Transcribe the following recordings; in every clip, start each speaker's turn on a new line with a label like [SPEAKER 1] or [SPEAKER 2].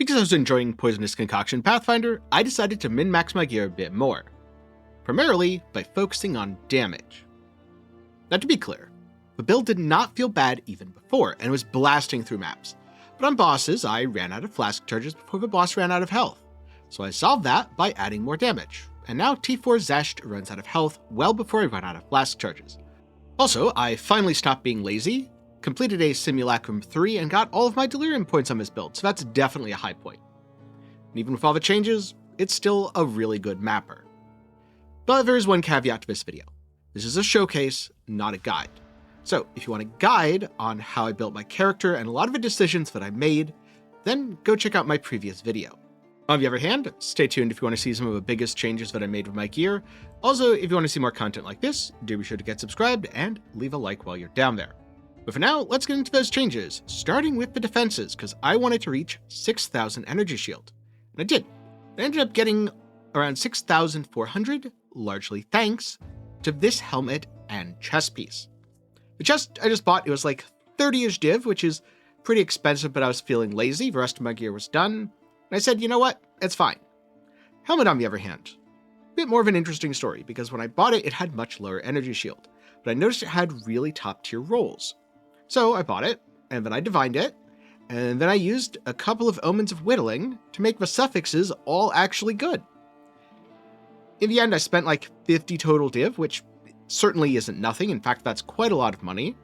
[SPEAKER 1] Because I was enjoying Poisonous Concoction Pathfinder, I decided to min-max my gear a bit more, primarily by focusing on damage. Now to be clear, the build did not feel bad even before, and was blasting through maps. But on bosses, I ran out of flask charges before the boss ran out of health, so I solved that by adding more damage, and now T4 Xesht runs out of health well before I run out of flask charges. Also, I finally stopped being lazy, completed a Simulacrum 3, and got all of my delirium points on this build, so that's definitely a high point. And even with all the changes, it's still a really good mapper. But there is one caveat to this video. This is a showcase, not a guide. So if you want a guide on how I built my character and a lot of the decisions that I made, then go check out my previous video. On the other hand, stay tuned if you want to see some of the biggest changes that I made with my gear. Also, if you want to see more content like this, do be sure to get subscribed and leave a like while you're down there. But for now, let's get into those changes, starting with the defenses, because I wanted to reach 6,000 energy shield. And I did. I ended up getting around 6,400, largely thanks to this helmet and chest piece. The chest I just bought, it was like 30-ish div, which is pretty expensive, but I was feeling lazy. The rest of my gear was done. And I said, you know what? It's fine. Helmet, on the other hand, a bit more of an interesting story, because when I bought it, it had much lower energy shield. But I noticed it had really top-tier rolls. So I bought it, and then I divined it, and then I used a couple of Omens of Whittling to make the suffixes all actually good. In the end, I spent like 50 total div, which certainly isn't nothing. In fact, that's quite a lot of money.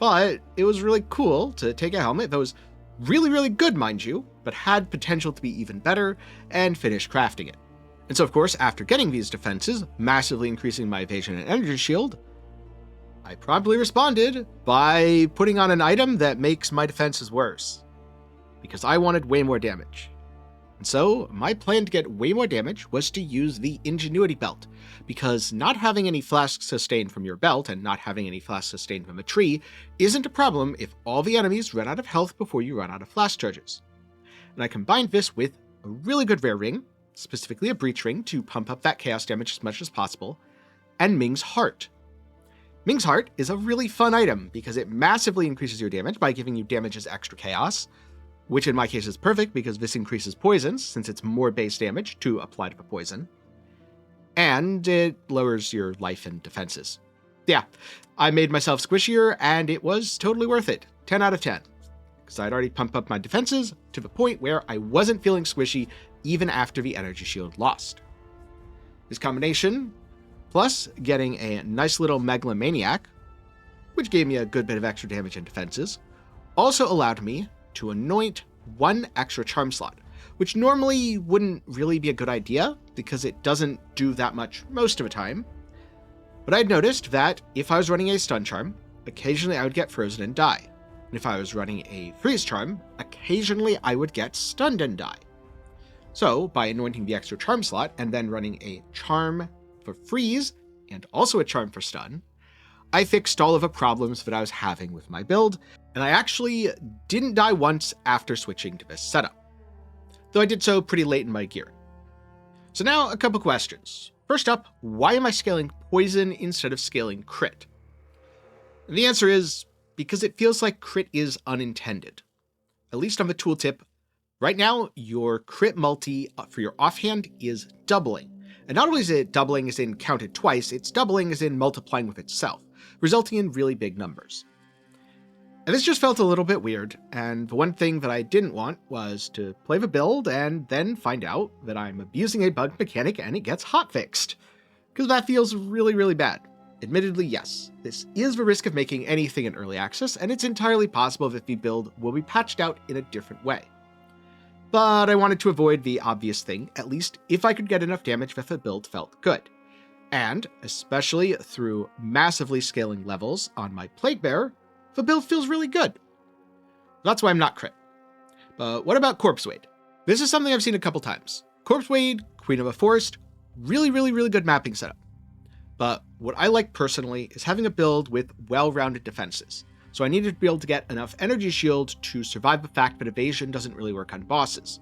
[SPEAKER 1] But it was really cool to take a helmet that was really, really good, mind you, but had potential to be even better, and finish crafting it. And so, of course, after getting these defenses, massively increasing my evasion and energy shield, I promptly responded by putting on an item that makes my defenses worse, because I wanted way more damage. And so my plan to get way more damage was to use the Ingenuity belt, because not having any flasks sustained from your belt and not having any flasks sustained from a tree isn't a problem if all the enemies run out of health before you run out of flask charges. And I combined this with a really good rare ring, specifically a breach ring to pump up that chaos damage as much as possible, and Ming's Heart. Ming's Heart is a really fun item because it massively increases your damage by giving you damage as extra chaos, which in my case is perfect because this increases poisons since it's more base damage to apply to the poison, and it lowers your life and defenses. Yeah, I made myself squishier and it was totally worth it. 10 out of 10. Because I'd already pumped up my defenses to the point where I wasn't feeling squishy even after the energy shield lost. This combination, plus getting a nice little Megalomaniac, which gave me a good bit of extra damage and defenses, also allowed me to anoint one extra charm slot, which normally wouldn't really be a good idea because it doesn't do that much most of the time. But I'd noticed that if I was running a stun charm, occasionally I would get frozen and die. And if I was running a freeze charm, occasionally I would get stunned and die. So by anointing the extra charm slot and then running a charm for freeze and also a charm for stun, I fixed all of the problems that I was having with my build, and I actually didn't die once after switching to this setup, though I did so pretty late in my gear. So now a couple questions. First up, why am I scaling poison instead of scaling crit? And the answer is because it feels like crit is unintended. At least on the tooltip, right now your crit multi for your offhand is doubling. And not only is it doubling as in counted twice, it's doubling as in multiplying with itself, resulting in really big numbers. And this just felt a little bit weird, and the one thing that I didn't want was to play the build and then find out that I'm abusing a bug mechanic and it gets hotfixed, because that feels really, really bad. Admittedly, yes, this is the risk of making anything in early access, and it's entirely possible that the build will be patched out in a different way. But I wanted to avoid the obvious thing, at least if I could get enough damage that the build felt good. And, especially through massively scaling levels on my Plague Bearer, the build feels really good. That's why I'm not crit. But what about Corpse Wade? This is something I've seen a couple times. Corpse Wade, Queen of a Forest, really, really, really good mapping setup. But what I like personally is having a build with well-rounded defenses. So I needed to be able to get enough energy shield to survive the fact that evasion doesn't really work on bosses.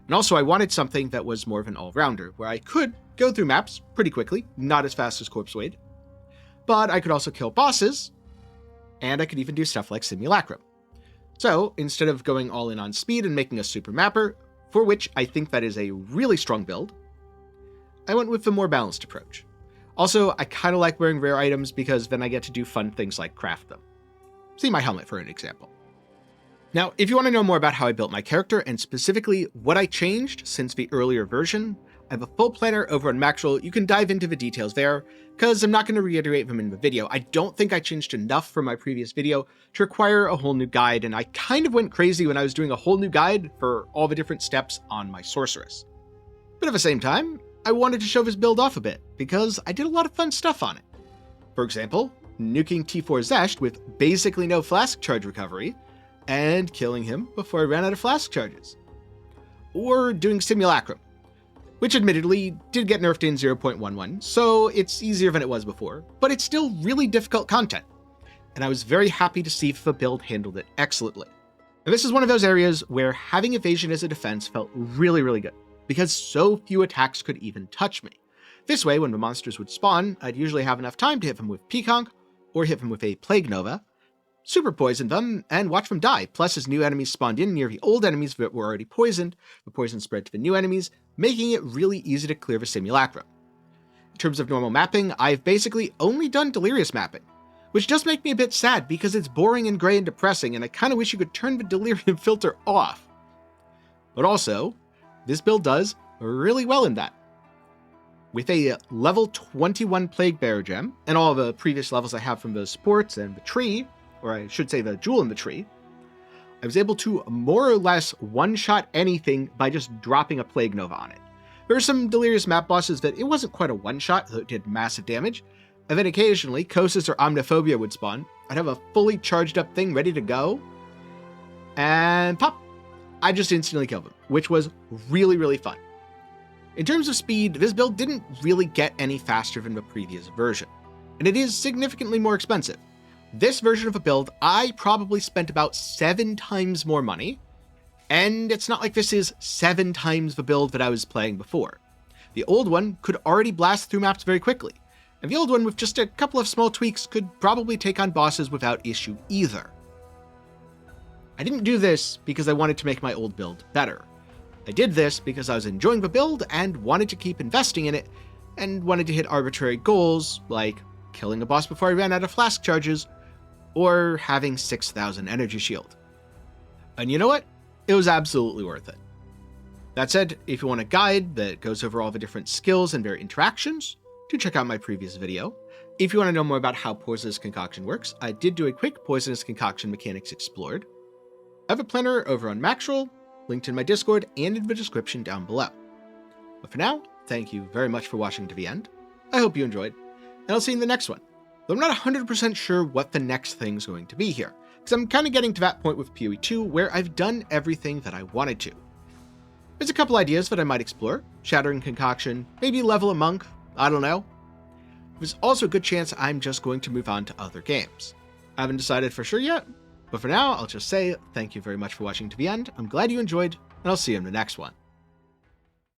[SPEAKER 1] And also I wanted something that was more of an all-rounder, where I could go through maps pretty quickly, not as fast as Corpse Wade, but I could also kill bosses, and I could even do stuff like Simulacrum. So instead of going all in on speed and making a super mapper, for which I think that is a really strong build, I went with the more balanced approach. Also, I kind of like wearing rare items because then I get to do fun things like craft them. See my helmet for an example. Now, if you want to know more about how I built my character and specifically what I changed since the earlier version, I have a full planner over on Maxwell. You can dive into the details there, because I'm not going to reiterate them in the video. I don't think I changed enough from my previous video to require a whole new guide, and I kind of went crazy when I was doing a whole new guide for all the different steps on my sorceress. But at the same time, I wanted to show this build off a bit, because I did a lot of fun stuff on it. For example, nuking T4 Xesht with basically no flask charge recovery, and killing him before I ran out of flask charges. Or doing Simulacrum, which admittedly did get nerfed in 0.11, so it's easier than it was before, but it's still really difficult content, and I was very happy to see the build handled it excellently. And this is one of those areas where having evasion as a defense felt really, really good, because so few attacks could even touch me. This way, when the monsters would spawn, I'd usually have enough time to hit them with Peaconk, or hit them with a Plague Nova, super poison them, and watch them die. Plus, as new enemies spawned in near the old enemies that were already poisoned, the poison spread to the new enemies, making it really easy to clear the Simulacrum. In terms of normal mapping, I've basically only done Delirious mapping, which does make me a bit sad because it's boring and gray and depressing, and I kind of wish you could turn the Delirium filter off. But also, this build does really well in that. With a level 21 Plague Bearer gem, and all the previous levels I have from the sports and the tree, or I should say the jewel in the tree, I was able to more or less one-shot anything by just dropping a Plague Nova on it. There were some Delirious map bosses that it wasn't quite a one-shot, though it did massive damage, and then occasionally Kosis or Omniphobia would spawn. I'd have a fully charged up thing ready to go, and pop! I just instantly killed them, which was really, really fun. In terms of speed, this build didn't really get any faster than the previous version, and it is significantly more expensive. This version of a build, I probably spent about 7 times more money, and it's not like this is 7 times the build that I was playing before. The old one could already blast through maps very quickly, and the old one with just a couple of small tweaks could probably take on bosses without issue either. I didn't do this because I wanted to make my old build better. I did this because I was enjoying the build and wanted to keep investing in it, and wanted to hit arbitrary goals, like killing a boss before I ran out of flask charges, or having 6,000 energy shield. And you know what? It was absolutely worth it. That said, if you want a guide that goes over all the different skills and their interactions, do check out my previous video. If you want to know more about how Poisonous Concoction works, I did do a quick Poisonous Concoction Mechanics Explored. I have a planner over on Maxwell, linked in my Discord and in the description down below. But for now, thank you very much for watching to the end. I hope you enjoyed, and I'll see you in the next one. Though I'm not 100% sure what the next thing's going to be here, because I'm kind of getting to that point with PoE 2 where I've done everything that I wanted to. There's a couple ideas that I might explore, Shattering Concoction, maybe level a monk, I don't know. There's also a good chance I'm just going to move on to other games. I haven't decided for sure yet, but for now I'll just say thank you very much for watching to the end, I'm glad you enjoyed, and I'll see you in the next one.